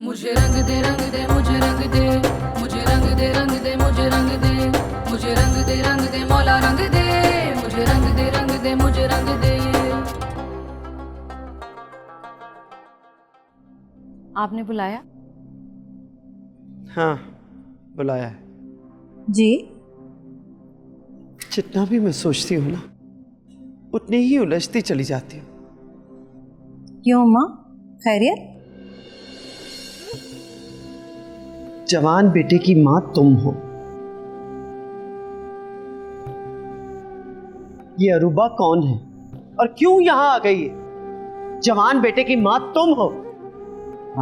मुझे रंग दे रंग दे मुझे रंग दे, मुझे रंग दे रंग दे मुझे रंग दे, मुझे रंग दे मौला रंग दे, मुझे रंग दे मुझे रंग दे। आपने बुलाया? हाँ, बुलाया है। जी। जितना भी मैं सोचती हूँ ना, उतनी ही उलझती चली जाती हूँ। क्यों माँ, खैरियत? जवान बेटे की माँ तुम हो। ये अरूबा कौन है और क्यों यहां आ गई है? जवान बेटे की माँ तुम हो।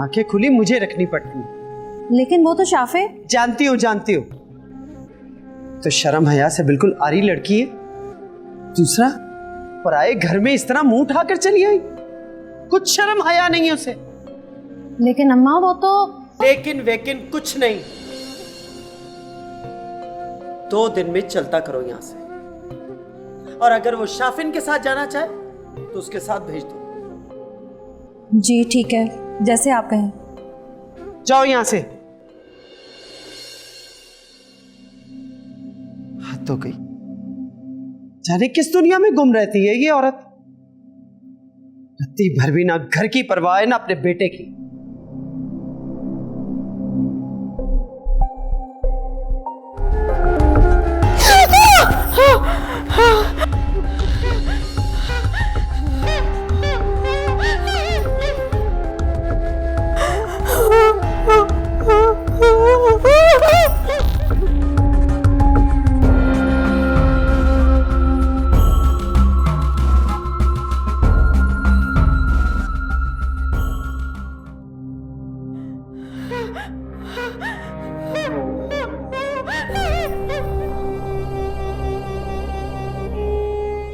आंखें खुली मुझे रखनी पड़ती है। लेकिन वो तो शाफे। जानती हूं। तो शर्म हया से बिल्कुल आरी लड़की है। दूसरा, पराए घर में इस तरह मुंह उठाकर चली आई। कुछ शर्म हया नहीं है उसे। लेकिन अम्मा वो तो। लेकिन वेकिन कुछ नहीं। 2 दिन में चलता करो यहां से, और अगर वो शाफिन के साथ जाना चाहे तो उसके साथ भेज दो। जी ठीक है, जैसे आप कहें। जाओ यहां से। हाथ तो गई। जाने किस दुनिया में गुम रहती है ये औरत। रत्ती भर भी ना घर की परवाह है ना अपने बेटे की।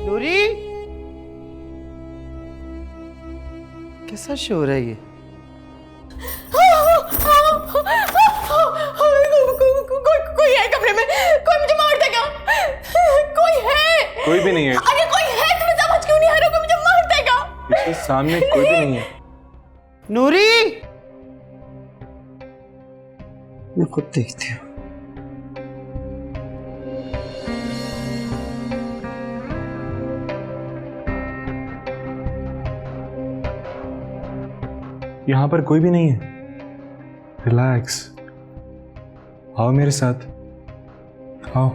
नूरी, कैसा शोर है ये? कोई है कमरे में, कोई मुझे मार देगा। कोई है? कोई भी नहीं है। अरे कोई है, तुम्हें समझ क्यों नहीं आ रहा? कोई मुझे मार देगा। इसके सामने कोई भी नहीं है। नूरी, मैं खुद देखती हूँ। यहाँ पर कोई भी नहीं है। रिलैक्स, आओ मेरे साथ, आओ।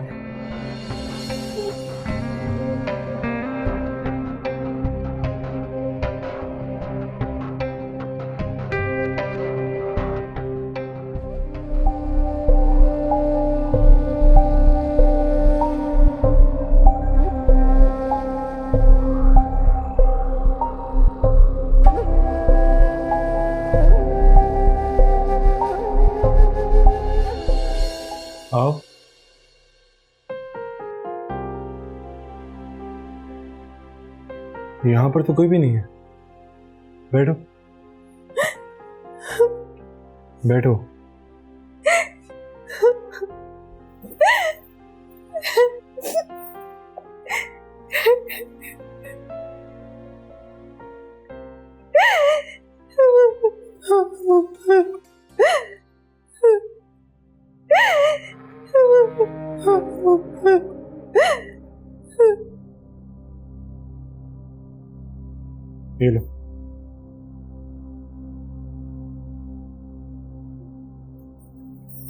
आओ। यहाँ पर तो कोई भी नहीं है। बैठो, बैठो। ये लो,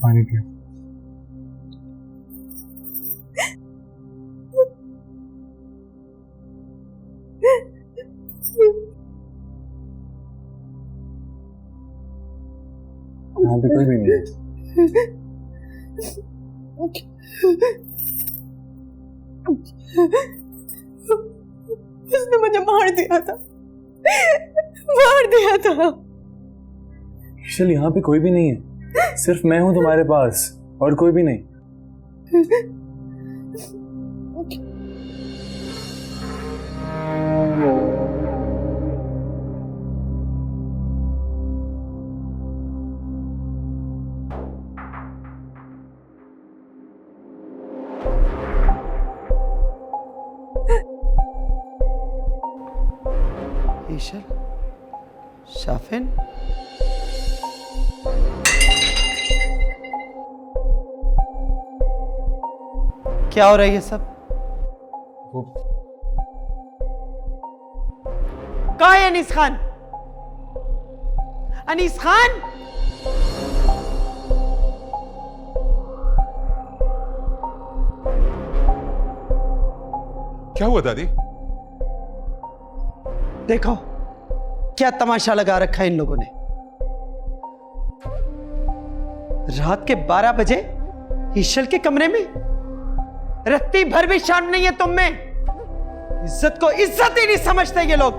पानी पियो। यहाँ पे कोई भी नहीं है। उसने मुझे मार दिया था, मार दिया था। चल, यहाँ पे कोई भी नहीं है। सिर्फ मैं हूँ तुम्हारे पास, और कोई भी नहीं। ईशल, शाफिन, क्या हो रहा है ये सब? वो कहाँ है अनीस खान? अनीस खान? क्या हुआ दादी? देखो क्या तमाशा लगा रखा है इन लोगों ने। रात के 12 बजे ईशल के कमरे में, रत्ती भर भी शर्म नहीं है तुम में। इज्जत को इज्जत ही नहीं समझते ये लोग।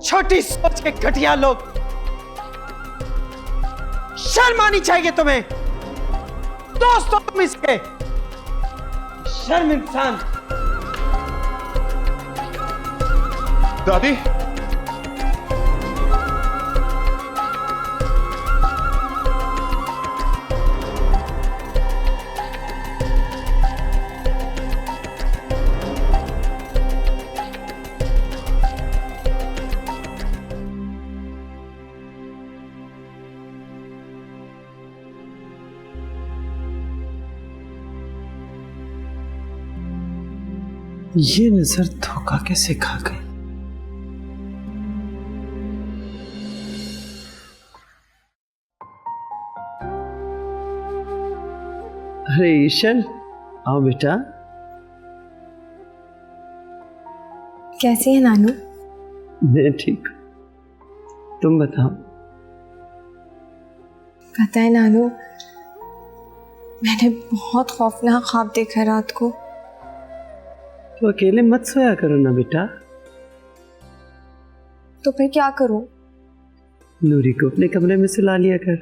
छोटी सोच के घटिया लोग। शर्म आनी चाहिए तुम्हें। दोस्तों तुम इसके शर्म इंसान। दादी ये नजर धोखा कैसे खा गई? अरे ईशल, आओ बेटा। कैसी है नानू? मैं ठीक हूं। तुम बताओ। पता है नानू, मैंने बहुत खौफनाक ख्वाब देखा रात को। तो अकेले मत सोया करो ना बेटा। तो फिर क्या करूं? नूरी को अपने कमरे में सुला लिया कर।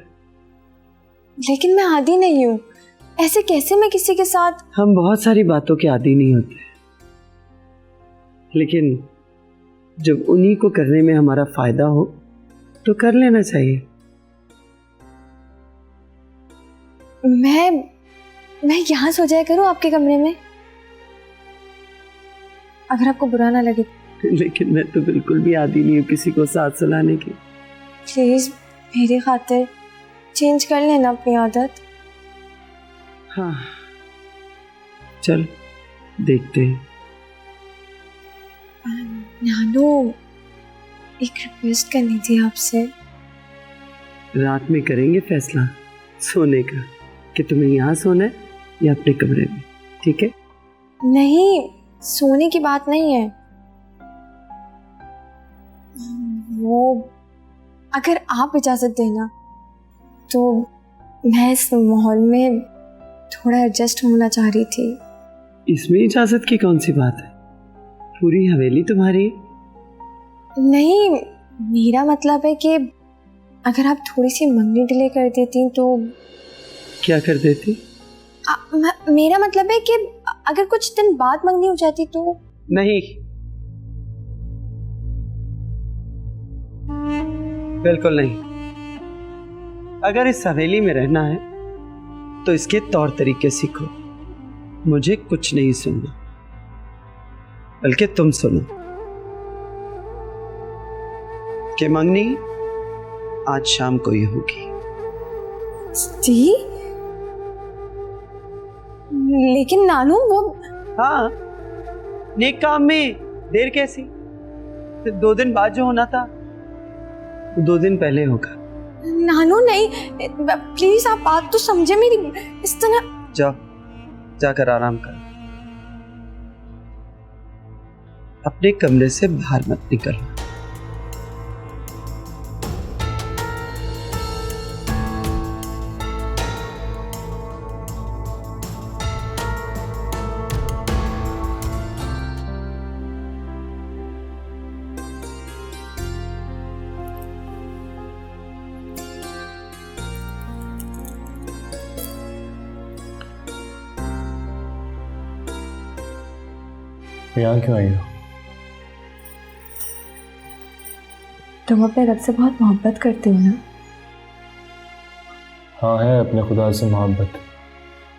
लेकिन मैं आदी नहीं हूं। ऐसे कैसे मैं किसी के साथ? हम बहुत सारी बातों के आदी नहीं होते, लेकिन जब उन्हीं को करने में हमारा फायदा हो तो कर लेना चाहिए। मैं यहाँ सो जाया करूं आपके कमरे में, अगर आपको बुरा ना लगे। लेकिन मैं तो बिल्कुल भी आदी नहीं हूँ किसी को साथ सुलाने की। प्लीज मेरी खातिर चेंज कर लेना अपनी आदत। हाँ चल देखते हैं। नानू, एक रिक्वेस्ट करनी थी आपसे। रात में करेंगे फैसला सोने का कि तुम्हें यहाँ सोना है या अपने कमरे में, ठीक है? नहीं, सोने की बात नहीं है। वो अगर आप इजाजत देना तो मैं इस माहौल में थोड़ा एडजस्ट होना चाह रही थी। इसमें इजाजत की कौन सी बात है? पूरी हवेली तुम्हारी। नहीं, मेरा मतलब है कि अगर आप थोड़ी सी मंगनी डिले कर देती तो। क्या कर देती? मेरा मतलब है कि अगर कुछ दिन बाद मंगनी हो जाती तो। नहीं, बिल्कुल नहीं। अगर इस हवेली में रहना है तो इसके तौर तरीके सीखो। मुझे कुछ नहीं सुनना, बल्कि तुम सुनो कि मंगनी आज शाम को ही होगी। जी? लेकिन नानू वो। हाँ, नेक काम में देर कैसी? तो 2 दिन बाद जो होना था 2 दिन पहले होगा। नानू नहीं, प्लीज आप बात तो समझे मेरी। इस तरह जाओ, जाकर आराम कर। अपने कमरे से बाहर मत निकल। यहाँ क्यों आई हो? तुम अपने रब से बहुत मोहब्बत करते हो ना? हाँ है, अपने खुदा से मोहब्बत।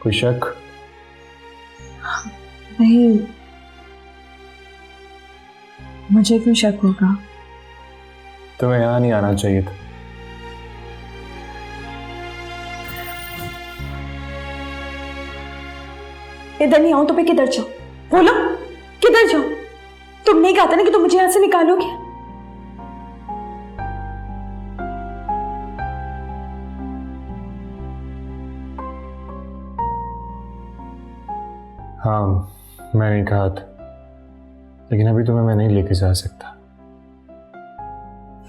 कोई शक? नहीं, मुझे क्यों शक होगा? तुम्हें यहाँ नहीं आना चाहिए था। इधर नहीं आऊं तो मैं किधर जाऊं? बोलो, किधर जाऊं? तुम नहीं कहा था ना कि तुम मुझे यहां से निकालोगे? हाँ, मैंने कहा था, लेकिन अभी तुम्हें मैं नहीं लेके जा सकता।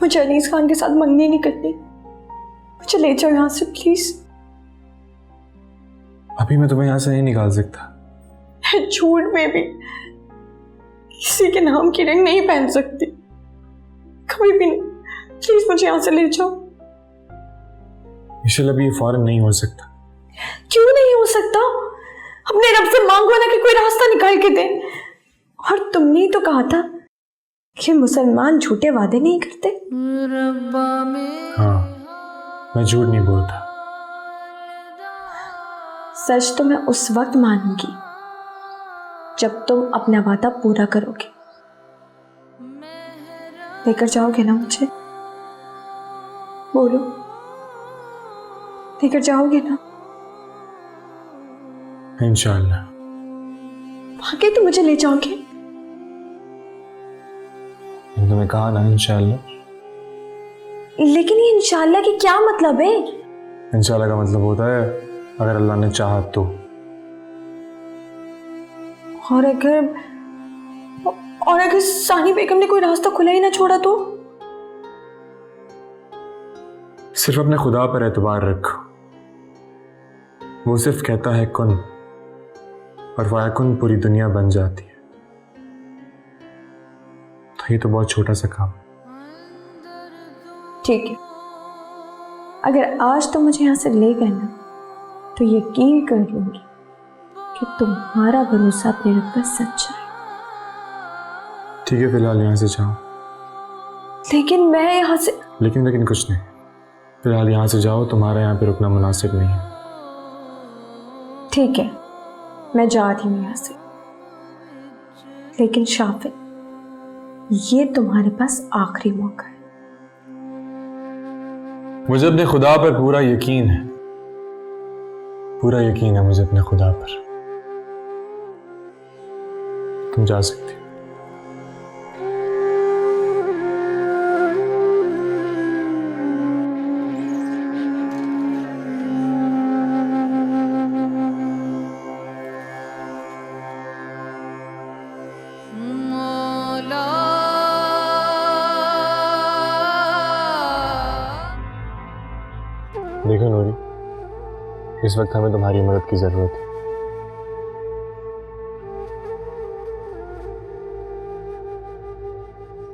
मुझे अनीस खान के साथ मंगनी नहीं करनी। मुझे ले जाओ यहाँ से प्लीज। अभी मैं तुम्हें यहाँ से नहीं निकाल सकता। झूठ में भी किसी के नाम की रिंग नहीं पहन सकती, कभी भी नहीं। प्लीज मुझे यहाँ से ले जाओ। ईशल, अभी ये फौरन नहीं हो सकता। क्यों नहीं हो सकता? अपने रब से मांगो ना कि कोई रास्ता निकाल के दे। और तुमने ही तो कहा था कि मुसलमान झूठे वादे नहीं करते। हाँ, मैं झूठ नहीं बोलता। सच तो मैं उस वक्त मानूंगी जब तुम अपना वादा पूरा करोगे। लेकर जाओगे ना मुझे? बोलो, लेकर जाओगे ना? इंशाल्लाह। वाकई तो मुझे ले जाओगे? मैंने तुम्हें कहा ना, इंशाल्लाह। लेकिन ये इंशाल्लाह की क्या मतलब है? इंशाल्लाह का मतलब होता है अगर अल्लाह ने चाहा तो। और अगर सानी बेगम ने कोई रास्ता खुला ही ना छोड़ा तो? सिर्फ अपने खुदा पर एतबार रखो। वो सिर्फ कहता है कुन, और वायकुन पूरी दुनिया बन जाती है। तो ये तो बहुत छोटा सा काम। ठीक है, अगर आज तो मुझे यहाँ से ले गए ना, तो यकीन कर लूंगी कि तुम्हारा भरोसा अपने रब पर सच्चा है। ठीक है, फिलहाल यहाँ से जाओ। लेकिन मैं यहाँ से... लेकिन कुछ नहीं। फिलहाल यहाँ से जाओ, तुम्हारा यहाँ पे रुकना मुनासिब नहीं है। ठीक है, मैं जा रही हूँ यहाँ से। लेकिन शाफिर, ये तुम्हारे पास आखिरी मौका है। मुझे अपने खुदा पर पूरा यकीन है। पूरा यकीन है मुझे अपने खुदा पर। तुम जा सकते हो। देखो नूरी, इस वक्त हमें तुम्हारी मदद की जरूरत है।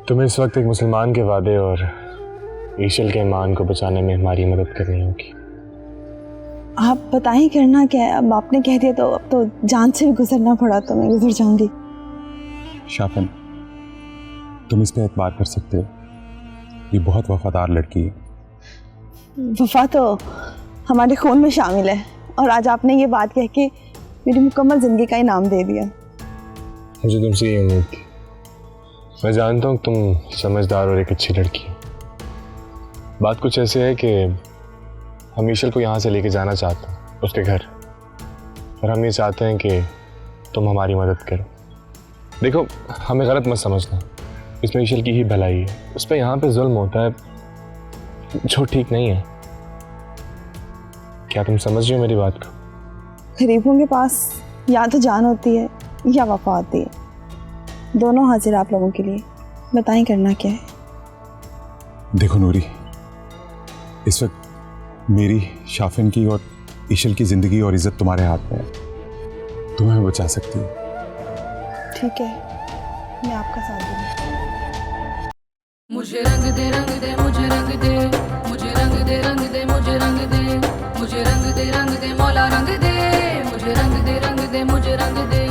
तुम्हें इस वक्त एक मुसलमान के वादे और ईशल के ईमान को बचाने में हमारी मदद करनी होगी। आप बताएं करना क्या है? अब आपने कह दिया तो अब तो जान से भी गुजरना पड़ा तो मैं गुजर जाऊंगी। शाफिन, तुम इस पे एतबार कर सकते हो। ये बहुत वफादार लड़की है। वफा तो हमारे खून में शामिल है, और आज आपने ये बात कह के मेरी मुकम्मल ज़िंदगी का इनाम दे दिया। मुझे तुमसे ये उम्मीद थी। मैं जानता हूँ तुम समझदार और एक अच्छी लड़की हो। बात कुछ ऐसे है कि हम ईशल को यहाँ से लेके जाना चाहते हैं उसके घर, और हम ये चाहते हैं कि तुम हमारी मदद करो। देखो, हमें गलत मत समझना, इसमें ईशल की ही भलाई है। उस पर यहाँ पे जुल्म होता है जो ठीक नहीं है। क्या तुम समझ रही हो मेरी बात को? गरीबों के पास या तो जान होती है या वफा होती है, दोनों हाजिर आप लोगों के लिए। बताएं करना क्या है? देखो नूरी, इस वक्त मेरी, शाफिन की और ईशल की जिंदगी और इज्जत तुम्हारे हाथ में है। तुम्हें बचा सकती हो। ठीक है, मैं आपका साथ दूंगी। मुझे रंग दे, रंग दे, मुझे रंग दे, मुझे रंग दे, रंग दे, मुझे रंग दे, मुझे रंग दे, रंग दे, मौला रंग दे, मुझे रंग दे, रंग दे, मुझे रंग दे।